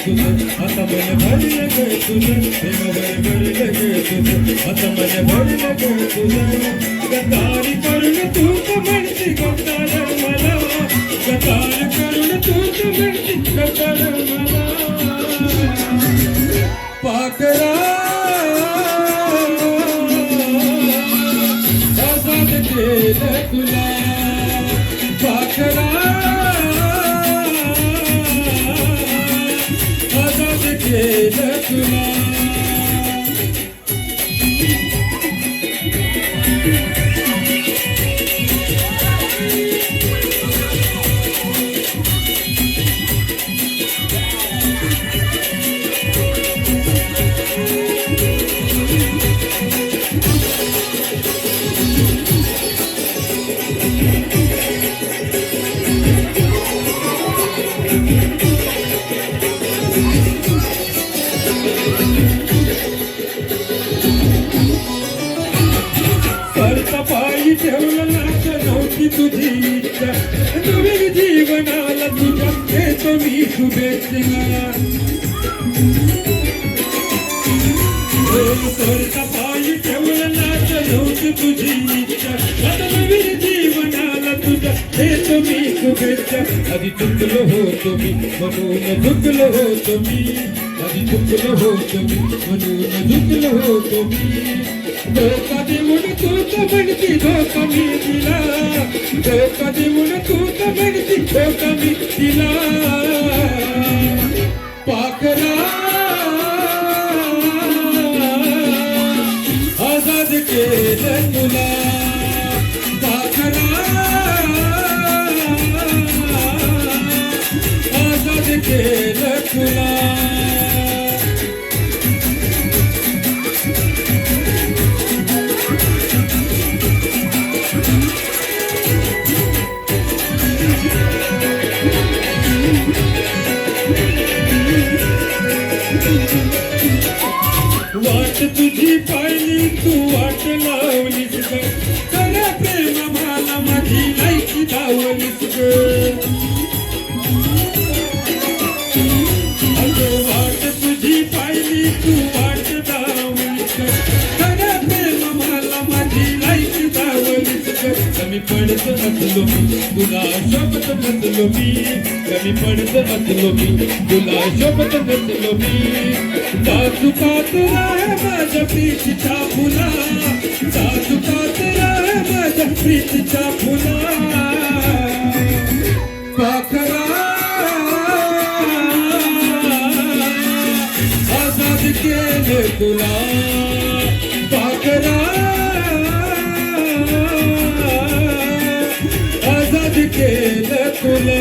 तुझं आता मन भरलं ग तुझं प्रेमावर भरलं ग तुझं आता मन भरलं ग तुझं गद्दारी करून तूच म्हणती गद्दार मला गद्दार करून तूच म्हणती गद्दार मला पाखरा आजाद केलं तुला पाखरा आजाद केलं तुला पायी ठेवलं नाच नव्हती तुझी इच्छा नवीन जीवनाला तुझ्या येतो मी शुभेच्छा स्वरचा पायी ठेवलं नाच नव्हती तुझी इच्छा आता नवीन जीवनाला तुझ्या येतो मी शुभेच्छा आधी चुकलो होतो मी म्हणून झुकलो होतो मी आधी चुकलो होतो मी म्हणून झुकलो होतो मी धोका देऊन तूच म्हणती धोका मी दिला धोका देऊन तूच म्हणती धोका मी दिला पाखरा आजाद केलं तुला पाखरा आजाद केलं तुला वाट तुझी पाहिली तू वाट लावलीस ग खऱ्या प्रेम मला माझी लायकी धावलीस ग अगं वाट तुझी पाहिली तू वाट धावलीस ग खऱ्या प्रेम मला माझी लायकी धावलीस ग कमी पडत असलो मी तुला शोभत नसलो मी कमी पडत असलो मी तुला शोभत नसलो मी सासुकात राह माझ्या प्रीतीच्या फुला सासुकात राह माझ्या प्रीतीच्या फुला पाखरा आजाद केलं तुला पाखरा आजाद केलं तुला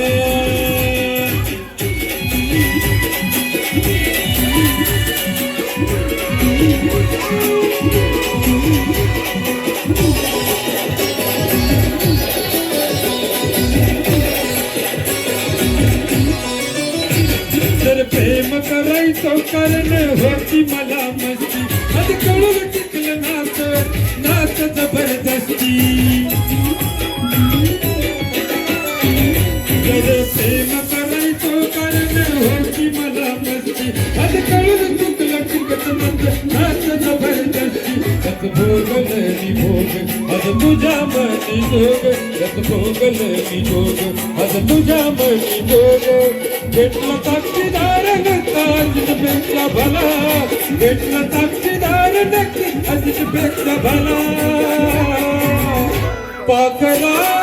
तर प्रेम करायचं कारण होती मला मस्ती आधी कळून टिकलं नाच नाच जबरदस्ती तर प्रेम करायचं कारण होती मला मस्ती आधी कळून चुकलं टिकत नाच जबरदस्ती रस भोगलं मी भोग आज तुझ्या मनी जोग रस भोगलं मी जोग आज तुझ्या मनी जोग भेटला साक्षीदार अजित पेक्षा भला भेटला साक्षीदार नक्की अजित पेक्षा भला पाखरा